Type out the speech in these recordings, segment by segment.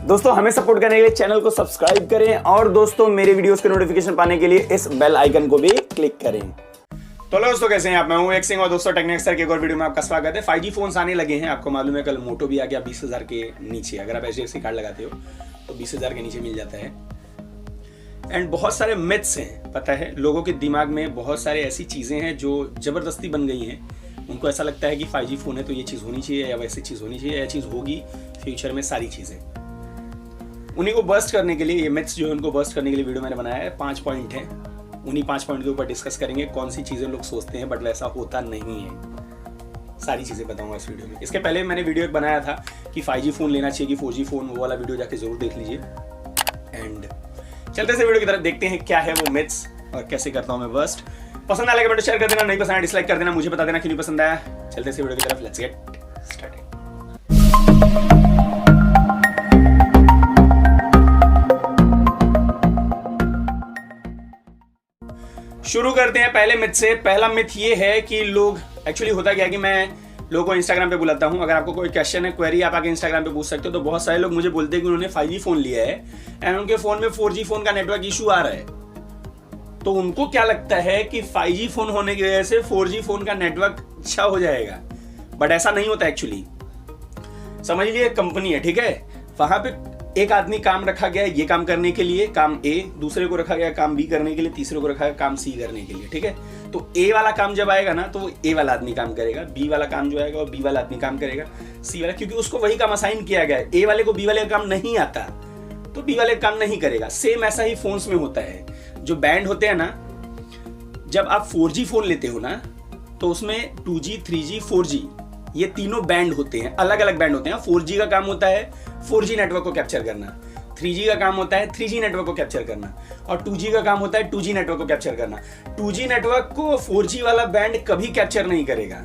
दोस्तों हमें सपोर्ट करने के लिए चैनल को सब्सक्राइब करें और दोस्तों मेरे वीडियोस के नोटिफिकेशन पाने के लिए इस बेल आइकन को भी क्लिक करें। तो दोस्तों कैसे हैं आप? मैं हूं एक सिंह और दोस्तों टेक्निक्स के एक और वीडियो में आपका स्वागत है। 5G फोन्स आने लगे हैं। आपको मालूम है कल मोटो भी आ गया 20,000 के नीचे। अगर आप HDFC कार्ड लगाते हो तो 20,000 के नीचे मिल जाता है। एंड बहुत सारे मिथ्स हैं, पता है लोगों के दिमाग में बहुत सारे ऐसी चीजें हैं जो जबरदस्ती बन गई हैं। उनको ऐसा लगता है कि 5G फोन है तो ये चीज होनी चाहिए या वैसी चीज होनी चाहिए, यह चीज होगी फ्यूचर में सारी चीजें। उन्हीं को बर्स्ट करने के लिए, ये मिथ्स जो है उनको बर्स्ट करने के लिए वीडियो मैंने बनाया है। 5 पॉइंट हैं, उन्हीं 5 पॉइंट के ऊपर डिस्कस करेंगे कौन सी चीजें लोग सोचते हैं बट वैसा होता नहीं है। सारी चीजें बताऊंगा इस वीडियो में। इसके पहले मैंने वीडियो एक बनाया था कि 5G फोन लेना चाहिए कि 4G फोन, वो वाला वीडियो जाके जरूर देख लीजिए। एंड चलते से वीडियो की तरफ देखते हैं क्या है वो मिथ्स और कैसे करता हूं मैं बर्स्ट। पसंद आया कमेंट शेयर कर देना, नहीं पसंद आया डिसलाइक कर देना, मुझे बता देना क्यों नहीं पसंद आया। चलते से वीडियो की तरफ, लेट्स गेट स्टार्टेड। शुरू करते हैं पहले मिथ से। पहला मिथ ये है कि लोग, एक्चुअली होता क्या है कि मैं लोगों को इंस्टाग्राम पे बुलाता हूं। अगर आपको कोई क्वेश्चन है, क्वेरी, आप आके इंस्टाग्राम पे पूछ सकते हो। तो बहुत सारे लोग मुझे बोलते हैं कि उन्होंने 5G फोन लिया है एंड उनके फोन में 4G फोन का नेटवर्क इशू आ रहा है। तो उनको क्या लगता है कि 5G फोन होने की वजह से 4G फोन का नेटवर्क अच्छा हो जाएगा, बट ऐसा नहीं होता एक्चुअली। समझ लीजिए कंपनी है, ठीक है, वहां पे एक आदमी काम रखा गया है ये काम करने के लिए, काम A, दूसरे को रखा गया काम B करने के लिए, तीसरे को रखा गया काम C करने के लिए, ठीक है। तो A वाला काम जब आएगा ना तो वो A वाला आदमी काम करेगा, B वाला काम जो आएगा वो B वाला आदमी काम करेगा, C वाला, क्योंकि उसको वही काम असाइन किया गया है। A वाले को B वाले का काम नहीं आता तो B वाले का काम नहीं करेगा। सेम ऐसा ही फोन्स में होता है। जो बैंड होते हैं ना, जब आप 4G फोन लेते हो ना तो उसमें 2G, 3G, 4G ये तीनों बैंड होते हैं, अलग अलग बैंड होते हैं। 4G का काम होता है 4G नेटवर्क को कैप्चर करना, 3G का काम होता है 3G नेटवर्क को कैप्चर करना और 2G का काम होता है 2G नेटवर्क को कैप्चर करना। 2G नेटवर्क को 4G वाला बैंड कभी कैप्चर नहीं करेगा।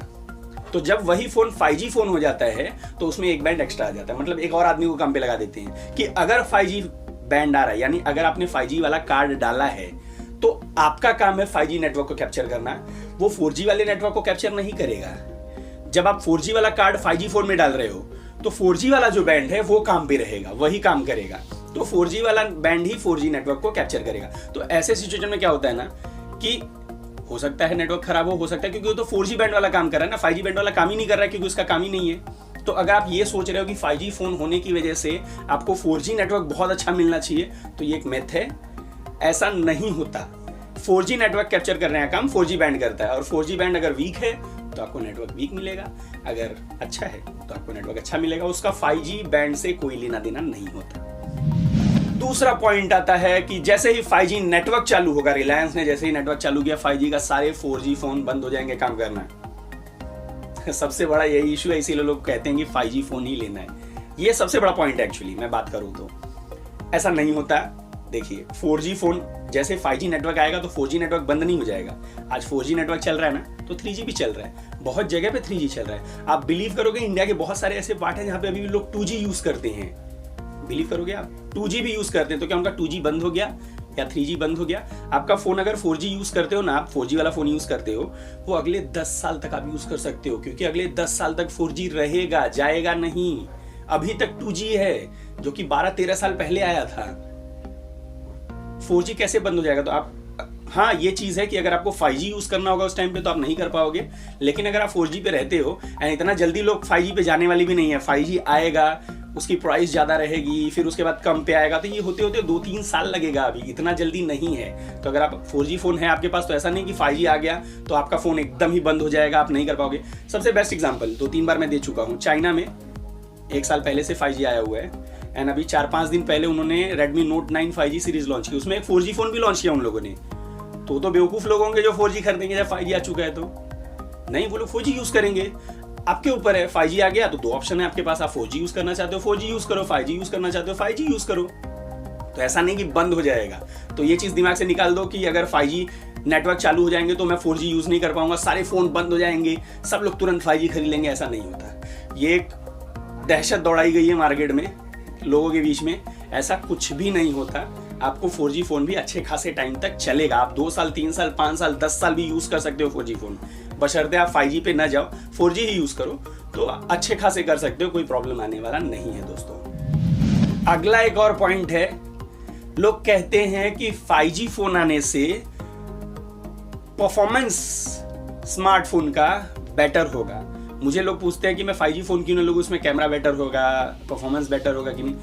तो जब वही फोन 5G फोन हो जाता है तो उसमें एक बैंड एक्स्ट्रा आ जाता है, मतलब एक और आदमी को काम पे लगा देते हैं कि अगर 5G बैंड आ रहा है, यानी अगर आपने 5G वाला कार्ड डाला है तो आपका काम है 5G नेटवर्क को कैप्चर करना, वो 4G वाले नेटवर्क को कैप्चर नहीं करेगा। जब आप 4G वाला कार्ड 5G फोन में डाल रहे हो तो 4G वाला जो बैंड है वो काम पे रहेगा, वही काम करेगा। तो 4G वाला बैंड ही 4G नेटवर्क को कैप्चर करेगा। तो ऐसे सिचुएशन में क्या होता है ना कि हो सकता है नेटवर्क खराब हो सकता है क्योंकि वो तो 4G बैंड वाला काम कर रहा है ना, 5G बैंड वाला काम ही नहीं कर रहा है क्योंकि उसका काम ही नहीं है। तो अगर आप ये सोच रहे हो कि 5G फोन होने की वजह से आपको 4G नेटवर्क बहुत अच्छा मिलना चाहिए तो ये एक मिथ है। ऐसा नहीं होता। 4G नेटवर्क कैप्चर करने का काम 4G बैंड करता है और 4G बैंड अगर वीक है तो आपको नेटवर्क वीक मिलेगा, अगर अच्छा है तो आपको नेटवर्क अच्छा मिलेगा। उसका 5G बैंड से कोई लेना देना नहीं होता। दूसरा पॉइंट आता है कि जैसे ही 5G नेटवर्क चालू होगा, रिलायंस ने जैसे ही नेटवर्क चालू किया 5G का, सारे 4G फोन बंद हो जाएंगे काम करना। सबसे बड़ा यही इशू है, इसीलिए लोग कहते हैं कि 5G फोन ही लेना है। ये सबसे बड़ा पॉइंट है एक्चुअली। मैं बात करूं तो ऐसा नहीं होता। देखिए 4G फोन, जैसे 5G नेटवर्क आएगा तो 4G नेटवर्क बंद नहीं हो जाएगा। आज 4G नेटवर्क चल रहा है ना तो 3G भी चल रहा है, बहुत जगह पे 3G चल रहा है। आप बिलीव करोगे इंडिया के बहुत सारे ऐसे पार्ट हैं जहां पे अभी भी लोग 2G यूज करते हैं। बिलीव करोगे आप, 2G भी यूज करते हैं। तो क्या उनका 2G बंद हो गया या 3G बंद हो गया? आपका फोन अगर 4G यूज करते हो ना, आप 4G वाला फोन यूज करते हो, वो अगले 10 साल तक आप यूज कर सकते हो क्योंकि अगले 10 साल तक 4G रहेगा, जाएगा नहीं। अभी तक 2G है जो कि 12-13 साल पहले आया था। 4G कैसे बंद हो जाएगा? तो आप, हाँ ये चीज है कि अगर आपको 5G यूज करना होगा उस टाइम पे तो आप नहीं कर पाओगे, लेकिन अगर आप 4G पे रहते हो एंड इतना जल्दी लोग 5G पे जाने वाली भी नहीं है। 5G आएगा, उसकी प्राइस ज्यादा रहेगी, फिर उसके बाद कम पे आएगा, तो ये होते होते 2-3 साल लगेगा, अभी इतना जल्दी नहीं है। तो अगर आप 4G फोन है आपके पास तो ऐसा नहीं कि 5G आ गया तो आपका फोन एकदम ही बंद हो जाएगा, आप नहीं कर पाओगे। सबसे बेस्ट एग्जाम्पल 2-3 बार मैं दे चुका हूँ। चाइना में 1 साल पहले से 5G आया हुआ है एंड अभी 4-5 दिन पहले उन्होंने Redmi Note 9 5G series launch की, उसमें एक 4G फोन भी लॉन्च किया उन लोगों ने। तो बेवकूफ लोग होंगे जो 4G खरीदेंगे जब 5G आ चुका है तो नहीं, वो लोग 4G यूज करेंगे। आपके ऊपर है। 5G आ गया तो 2 ऑप्शन है आपके पास, आप 4G यूज करना चाहते हो 4G यूज करो, 5G यूज करना चाहते हो 5G यूज करो। तो ऐसा नहीं कि बंद हो जाएगा। तो ये चीज दिमाग से निकाल दो कि अगर 5G नेटवर्क चालू हो जाएंगे तो मैं 4G यूज नहीं कर पाऊंगा, सारे फोन बंद हो जाएंगे, सब लोग तुरंत 5G खरीद लेंगे। ऐसा नहीं होता। ये एक दहशत दौड़ाई गई है मार्केट में लोगों के बीच में, ऐसा कुछ भी नहीं होता। आपको 4G फोन भी अच्छे खासे टाइम तक चलेगा। आप 2 साल, 3 साल, 5 साल, 10 साल भी यूज कर सकते हो 4G फोन, बशर्ते आप 5G पे ना जाओ, 4G ही यूज करो तो अच्छे खासे कर सकते हो, कोई प्रॉब्लम आने वाला नहीं है दोस्तों। अगला एक और पॉइंट है, लोग कहते हैं कि 5G फोन आने से परफॉर्मेंस स्मार्टफोन का बेटर होगा। मुझे लोग पूछते हैं कि मैं 5G फोन क्यों ना लूं, उसमें कैमरा बेटर होगा, परफॉर्मेंस बेटर होगा कि नहीं।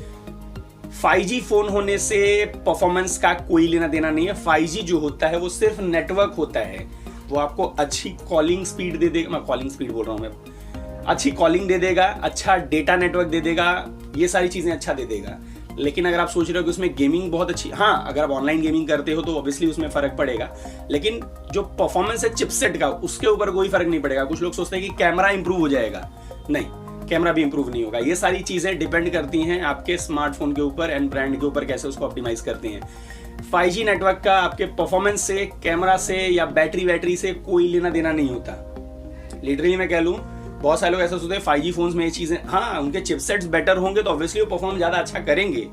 5G फोन होने से परफॉर्मेंस का कोई लेना देना नहीं है। 5G जो होता है वो सिर्फ नेटवर्क होता है, वो आपको अच्छी कॉलिंग स्पीड दे देगा, मैं कॉलिंग स्पीड बोल रहा हूँ, मैं अच्छी कॉलिंग दे देगा, अच्छा डेटा नेटवर्क दे देगा, ये सारी चीजें अच्छा दे देगा। लेकिन अगर आप सोच रहे हो कि उसमें गेमिंग बहुत अच्छी, हाँ अगर आप ऑनलाइन गेमिंग करते हो तो ऑब्वियसली उसमें फर्क पड़ेगा, लेकिन जो परफॉर्मेंस है चिपसेट का उसके ऊपर कोई फर्क नहीं पड़ेगा। कुछ लोग सोचते हैं कि कैमरा इंप्रूव हो जाएगा, नहीं, कैमरा भी इंप्रूव नहीं होगा। ये सारी चीजें डिपेंड करती हैं आपके स्मार्टफोन के ऊपर एंड ब्रांड के ऊपर, कैसे उसको ऑप्टिमाइज करते हैं। 5G नेटवर्क का आपके परफॉर्मेंस से, कैमरा से या बैटरी से कोई लेना देना नहीं होता। लिटरली मैं कह लूँ, बहुत सारे लोग ऐसा सोचते हैं 5G फोन्स में ये चीजें, हाँ उनके चिपसेट्स बेटर होंगे तो ऑब्वियसली वो परफॉर्म ज्यादा अच्छा करेंगे,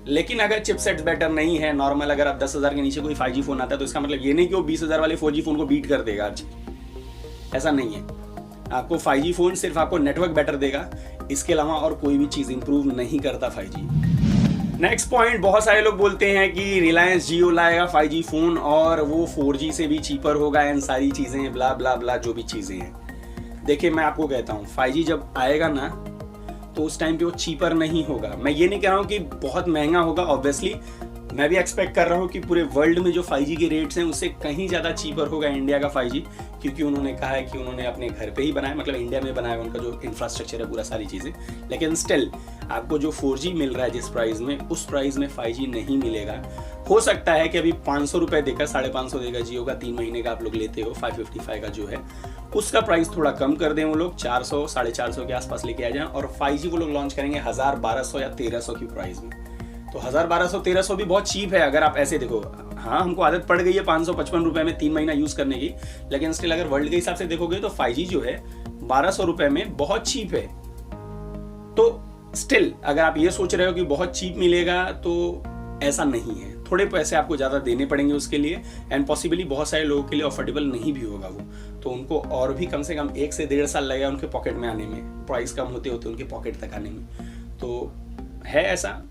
लेकिन अगर चिपसेट्स बेटर नहीं है, नॉर्मल अगर आप 10,000 के नीचे कोई 5G फोन आता है तो इसका मतलब ये नहीं कि वो 20,000 वाले 4G फोन को बीट कर देगा आज, ऐसा नहीं है। आपको 5G फोन सिर्फ आपको नेटवर्क बेटर देगा, इसके अलावा और कोई भी चीज इंप्रूव नहीं करता 5G। नेक्स्ट पॉइंट, बहुत सारे लोग बोलते हैं कि रिलायंस जियो लाएगा 5G फोन और वो 4G से भी चीपर होगा एंड सारी चीजें ब्ला ब्ला ब्ला जो भी चीजें हैं। देखिए मैं आपको कहता हूँ 5G जब आएगा ना तो उस टाइम पे वो चीपर नहीं होगा। मैं ये नहीं कह रहा हूँ कि बहुत महंगा होगा, ऑब्वियसली मैं भी एक्सपेक्ट कर रहा हूँ कि पूरे वर्ल्ड में जो 5G के रेट्स हैं उससे कहीं ज़्यादा चीपर होगा इंडिया का 5G, क्योंकि उन्होंने कहा है कि उन्होंने अपने घर पे ही बनाया, मतलब इंडिया में बनाया उनका जो इंफ्रास्ट्रक्चर है पूरा सारी चीज़ें। लेकिन स्टिल आपको जो 4G मिल रहा है जिस प्राइस में, उस प्राइस में 5G नहीं मिलेगा। हो सकता है कि अभी 500 रुपये देकर 550 देगा जियो का, 3 महीने का आप लोग लेते हो, 555 का जो है उसका प्राइस थोड़ा कम कर दें वो लोग, 400 450 के आसपास लेके आ जाएं, और 5G वो लोग लॉन्च करेंगे 1000 1200 या 1300 की प्राइस में। तो 1000 1200 1300 भी बहुत चीप है अगर आप ऐसे देखो। हाँ हमको आदत पड़ गई है 555 रुपये में 3 महीना यूज करने की, लेकिन स्टिल अगर वर्ल्ड के हिसाब से देखोगे तो 5G जो है 1200 रुपये में बहुत चीप है। तो स्टिल अगर आप ये सोच रहे हो कि बहुत चीप मिलेगा तो ऐसा नहीं है, थोड़े पैसे आपको ज़्यादा देने पड़ेंगे उसके लिए, एंड पॉसिबली बहुत सारे लोगों के लिए अफोर्डेबल नहीं भी होगा वो, तो उनको और भी कम से कम 1 से 1.5 साल लगेगा उनके पॉकेट में आने में, प्राइस कम होते होते उनके पॉकेट तक आने में। तो है ऐसा,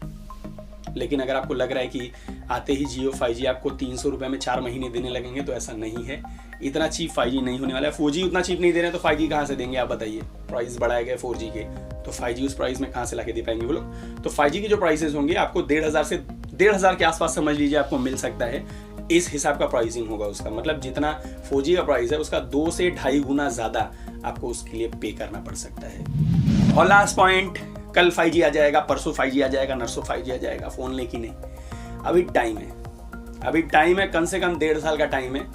लेकिन अगर आपको लग रहा है कि आते ही जियो 5G आपको 300 रुपये में 4 महीने देने लगेंगे, तो ऐसा नहीं है, इतना चीप 5G नहीं होने वाला है। 4G उतना चीप नहीं दे रहे हैं तो 5G कहाँ से देंगे आप बताइए, प्राइस बढ़ाए गए 4G के, तो 5G उस प्राइस में कहाँ से लाके दे पाएंगे वो लोग। तो 5G की जो प्राइसेस होंगे आपको 1,500 से 1,500 के आसपास समझ लीजिए आपको मिल सकता है, इस हिसाब का प्राइसिंग होगा उसका, मतलब जितना 4G का प्राइस है उसका 2 से 2.5 गुना ज़्यादा आपको उसके लिए पे करना पड़ सकता है। और लास्ट पॉइंट, कल 5G आ जाएगा, परसों 5G आ जाएगा, नरसों 5G आ जाएगा, फ़ोन लेकिन नहीं, अभी टाइम है, अभी टाइम है, कम से कम 1.5 साल का टाइम है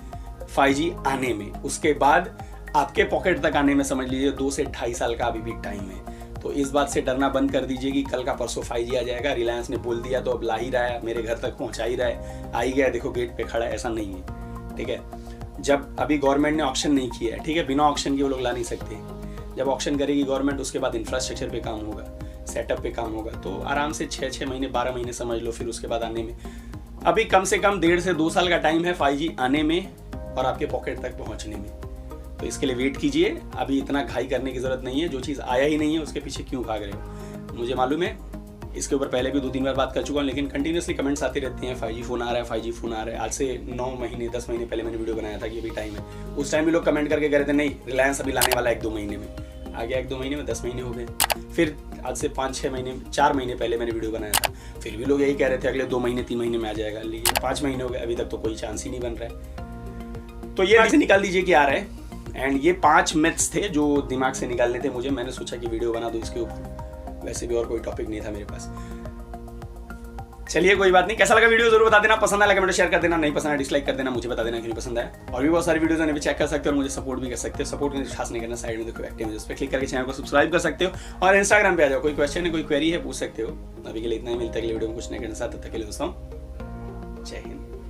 5G आने में। उसके बाद आपके पॉकेट तक आने में समझ लीजिए 2 से 2.5 साल का अभी भी टाइम है। तो इस बात से डरना बंद कर दीजिए कि कल का परसों 5G आ जाएगा, रिलायंस ने बोल दिया तो अब ला ही रहा है, मेरे घर तक पहुंचा ही रहा है, आ ही गया, देखो गेट पे खड़ा है, ऐसा नहीं है, ठीक है। जब अभी गवर्नमेंट ने ऑक्शन नहीं किया है, ठीक है, बिना ऑक्शन के वो लोग ला नहीं सकते, जब ऑक्शन करेगी गवर्नमेंट उसके बाद इंफ्रास्ट्रक्चर पे काम होगा, सेटअप पे काम होगा, तो आराम से 6 महीने 12 महीने समझ लो, फिर उसके बाद आने में अभी कम से कम 1.5 से 2 साल का टाइम है 5G आने में और आपके पॉकेट तक पहुंचने में। तो इसके लिए वेट कीजिए, अभी इतना घाई करने की जरूरत नहीं है, जो चीज़ आया ही नहीं है उसके पीछे क्यों भाग रहे हो। मुझे मालूम है, इसके ऊपर पहले भी 2-3 बार बात कर चुका हूँ, लेकिन कंटिन्यूसली कमेंट्स आते रहते हैं 5G फोन आ रहा है, 5G फोन आ रहा है। आज से 9 महीने 10 महीने पहले मैंने वीडियो बनाया था कि अभी टाइम है, उस टाइम भी लोग कमेंट करके कह रहे थे नहीं रिलायंस अभी लाने वाला 1-2 महीने में, आ गया 1-2 महीने में, 10 महीने हो गए। फिर आज से 5-6 महीने 4 महीने पहले मैंने वीडियो बनाया था, फिर भी लोग यही कह रहे थे अगले 2 महीने 3 महीने में आ जाएगा, लेकिन 5 महीने हो गए, अभी तक तो कोई चांस ही नहीं बन रहा है। तो ये निकाल दीजिए कि आ रहा है। एंड ये 5 मिथ्स थे जो दिमाग से निकालने थे मुझे, मैंने सोचा कि वीडियो बना दूं इसके ऊपर, वैसे भी और कोई टॉपिक नहीं था मेरे पास। चलिए कोई बात नहीं, कैसा लगा वीडियो जरूर बता देना, पसंद आया कमेंट शेयर कर देना, नहीं पसंद आया डिसलाइक कर देना, मुझे बता देना कि नहीं पसंद आया। और भी बहुत सारी वीडियोस भी चेक कर सकते हो और मुझे सपोर्ट भी कर सकते हो। सपोर्ट करने खास नहीं करना, साइड में देखो एक्टिव है उस पर क्लिक करके चैनल को सब्सक्राइब कर सकते हो और इंस्टाग्राम पे आ जाओ, कोई क्वेश्चन है कोई क्वेरी है पूछ सकते हो। अभी के लिए इतना ही, मिलता है अगले वीडियो में कुछ नहीं करना साथ, तब तक के लिए दोस्तों जय हिंद।